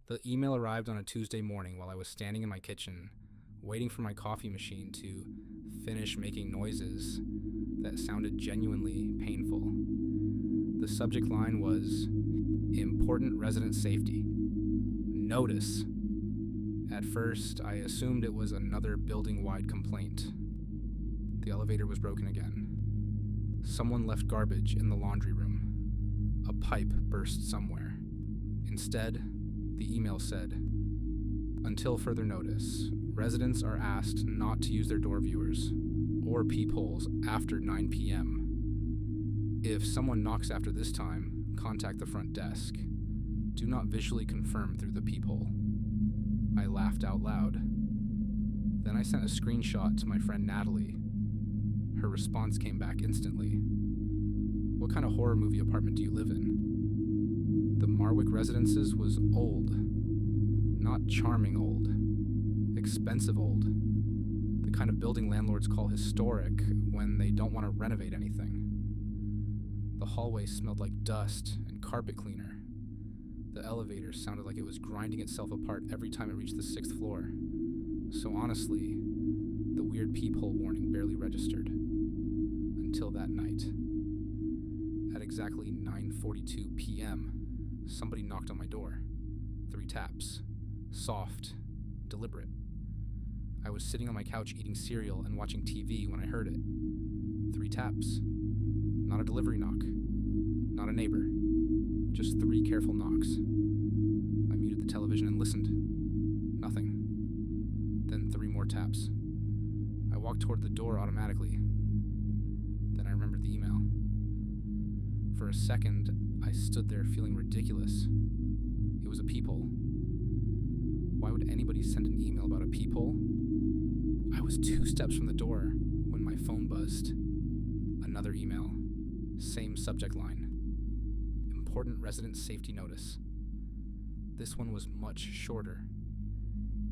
The email arrived on a Tuesday morning while I was standing in my kitchen, waiting for my coffee machine to finish making noises that sounded genuinely painful. The subject line was, "Important resident safety. Notice." At first, I assumed it was another building-wide complaint. The elevator was broken again. Someone left garbage in the laundry room. A pipe burst somewhere. Instead, the email said, "Until further notice, residents are asked not to use their door viewers or peepholes after 9 p.m. If someone knocks after this time, contact the front desk. Do not visually confirm through the peephole." I laughed out loud. Then I sent a screenshot to my friend Natalie. Her response came back instantly. "What kind of horror movie apartment do you live in?" The Marwick Residences was old. Not charming old. Expensive old. The kind of building landlords call historic when they don't want to renovate anything. The hallway smelled like dust and carpet cleaner. The elevator sounded like it was grinding itself apart every time it reached the 6th floor. So honestly, the weird peephole warning barely registered. Until that night. At exactly 9:42 p.m., somebody knocked on my door. 3 taps. Soft. Deliberate. I was sitting on my couch eating cereal and watching TV when I heard it. 3 taps. Not a delivery knock. Not a neighbor. Just 3 careful knocks. I muted the television and listened. Nothing. Then 3 more taps. I walked toward the door automatically. Then I remembered the email. For a second, I stood there feeling ridiculous. It was a peephole. Why would anybody send an email about a peephole? I was 2 steps from the door when my phone buzzed. Another email. Same subject line. Important resident safety notice. This one was much shorter.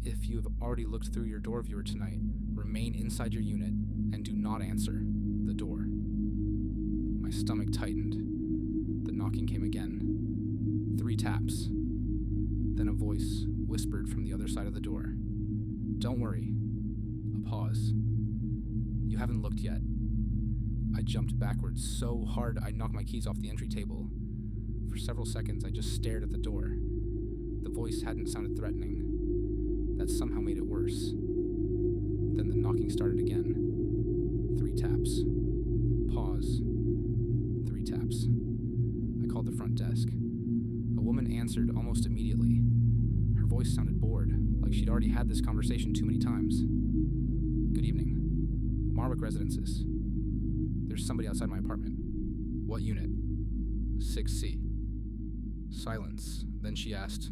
If you have already looked through your door viewer tonight, remain inside your unit and do not answer the door. My stomach tightened. The knocking came again. 3 taps. Then a voice whispered from the other side of the door. "Don't worry." A pause. "You haven't looked yet." I jumped backwards so hard I knocked my keys off the entry table. For several seconds, I just stared at the door. The voice hadn't sounded threatening. That somehow made it worse. Then the knocking started again. 3 taps. Pause. 3 taps. I called the front desk. A woman answered almost immediately. Her voice sounded bored, like she'd already had this conversation too many times. "Good evening. Marwick Residences. There's somebody outside my apartment." "What unit?" "6C. Silence. Then she asked,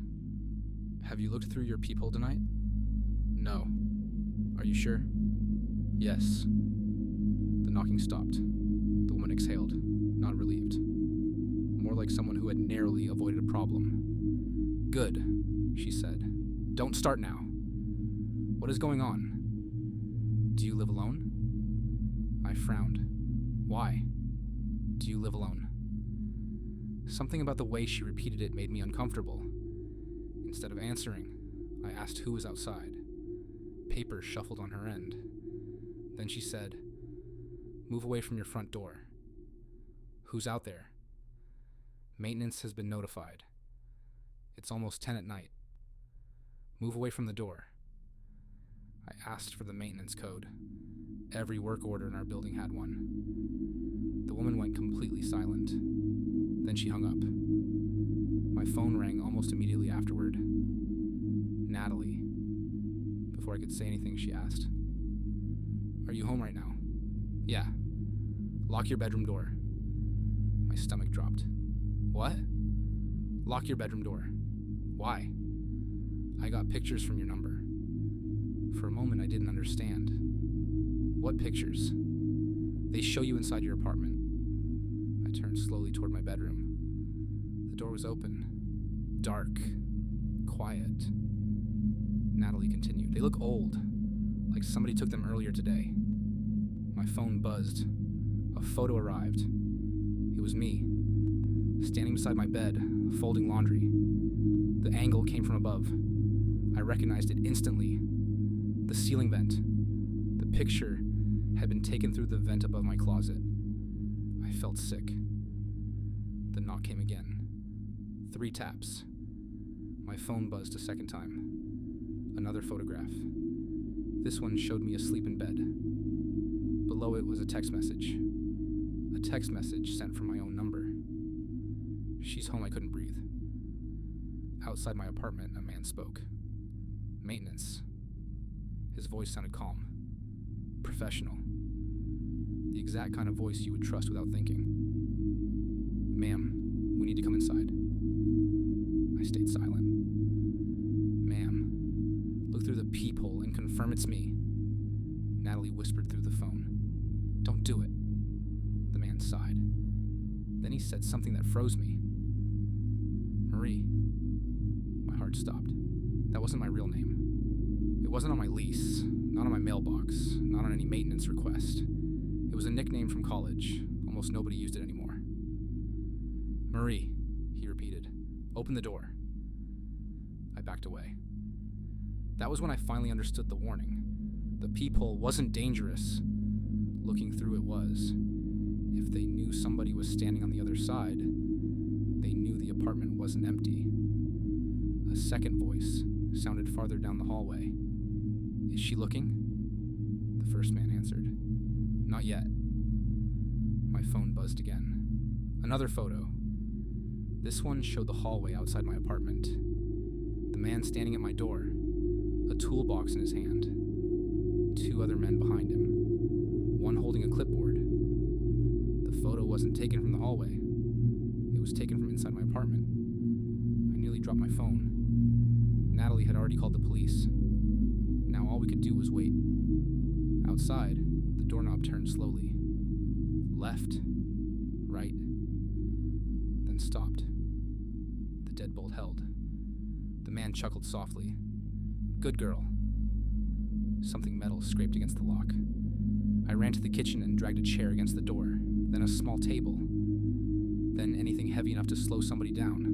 "Have you looked through your peephole tonight?" "No." "Are you sure?" "Yes." The knocking stopped. The woman exhaled, not relieved. More like someone who had narrowly avoided a problem. "Good," she said. "Don't start now." "What is going on?" "Do you live alone?" I frowned. "Why? Do you live alone?" Something about the way she repeated it made me uncomfortable. Instead of answering, I asked who was outside. Paper shuffled on her end. Then she said, "Move away from your front door." "Who's out there?" "Maintenance has been notified. It's almost 10 at night." "Move away from the door." I asked for the maintenance code. Every work order in our building had one. The woman went completely silent. Then she hung up. My phone rang almost immediately afterward. "Natalie." Before I could say anything, she asked, "Are you home right now?" "Yeah." "Lock your bedroom door." My stomach dropped. "What?" "Lock your bedroom door." "Why?" "I got pictures from your number." For a moment, I didn't understand. "What pictures?" "They show you inside your apartment." I turned slowly toward my bedroom. The door was open. Dark. Quiet. Natalie continued, "They look old, like somebody took them earlier today." My phone buzzed. A photo arrived. It was me, standing beside my bed, folding laundry. The angle came from above. I recognized it instantly. The ceiling vent. The picture had been taken through the vent above my closet. I felt sick. The knock came again. 3 taps. My phone buzzed a second time. Another photograph. This one showed me asleep in bed. Below it was a text message. A text message sent from my own number. She's home. I couldn't breathe. Outside my apartment, a man spoke. Maintenance. His voice sounded calm. Professional. The exact kind of voice you would trust without thinking. Ma'am, we need to come inside. I stayed silent. Ma'am, look through the peephole and confirm it's me. Natalie whispered through the phone. Don't do it. The man sighed. Then he said something that froze me. Marie. My heart stopped. That wasn't my real name. It wasn't on my lease, not on my mailbox, not on any maintenance request. It was a nickname from college. Almost nobody used it anymore. Marie, he repeated. Open the door. I backed away. That was when I finally understood the warning. The peephole wasn't dangerous. Looking through it was. If they knew somebody was standing on the other side, they knew the apartment wasn't empty. A second voice sounded farther down the hallway. Is she looking? The first man answered. Not yet. My phone buzzed again. Another photo. This one showed the hallway outside my apartment. The man standing at my door, a toolbox in his hand. 2 other men behind him, one holding a clipboard. The photo wasn't taken from the hallway. It was taken from inside my apartment. I nearly dropped my phone. Natalie had already called the police. Now all we could do was wait. Outside, the doorknob turned slowly. Left, right, then stopped. The deadbolt held. The man chuckled softly. Good girl. Something metal scraped against the lock. I ran to the kitchen and dragged a chair against the door, then a small table, then anything heavy enough to slow somebody down.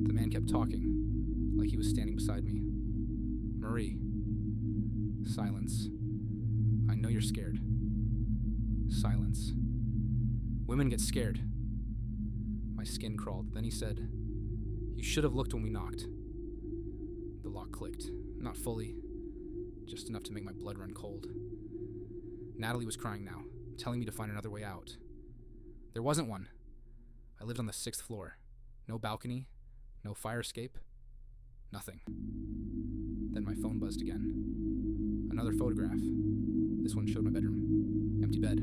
The man kept talking, like he was standing beside me. Marie. Silence. I know you're scared. Silence. Women get scared. My skin crawled. Then he said, You should have looked when we knocked. The lock clicked. Not fully. Just enough to make my blood run cold. Natalie was crying now, telling me to find another way out. There wasn't one. I lived on the 6th floor. No balcony, no fire escape, nothing. Then my phone buzzed again. Another photograph. This one showed my bedroom. Empty bed,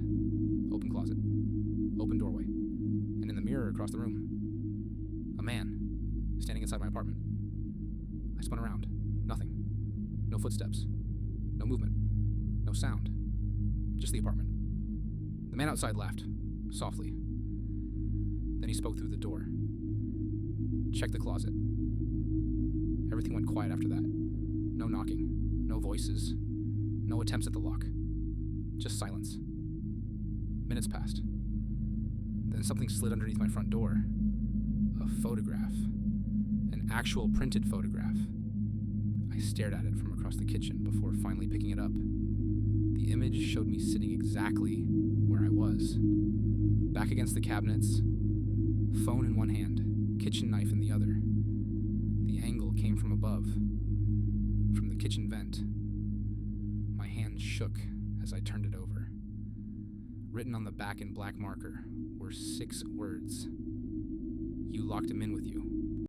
open closet, open doorway, and in the mirror across the room, a man standing inside my apartment. I spun around. Nothing. No footsteps. No movement. No sound. Just the apartment. The man outside laughed, softly. Then he spoke through the door. Check the closet. Everything went quiet after that. No knocking. No voices. No attempts at the lock. Just silence. Minutes passed. Then something slid underneath my front door. A photograph. An actual printed photograph. I stared at it from across the kitchen before finally picking it up. The image showed me sitting exactly where I was. Back against the cabinets, phone in one hand, kitchen knife in the other. The angle came from above, from the kitchen vent. My hand shook as I turned it over. Written on the back in black marker were 6 words. You locked him in with you.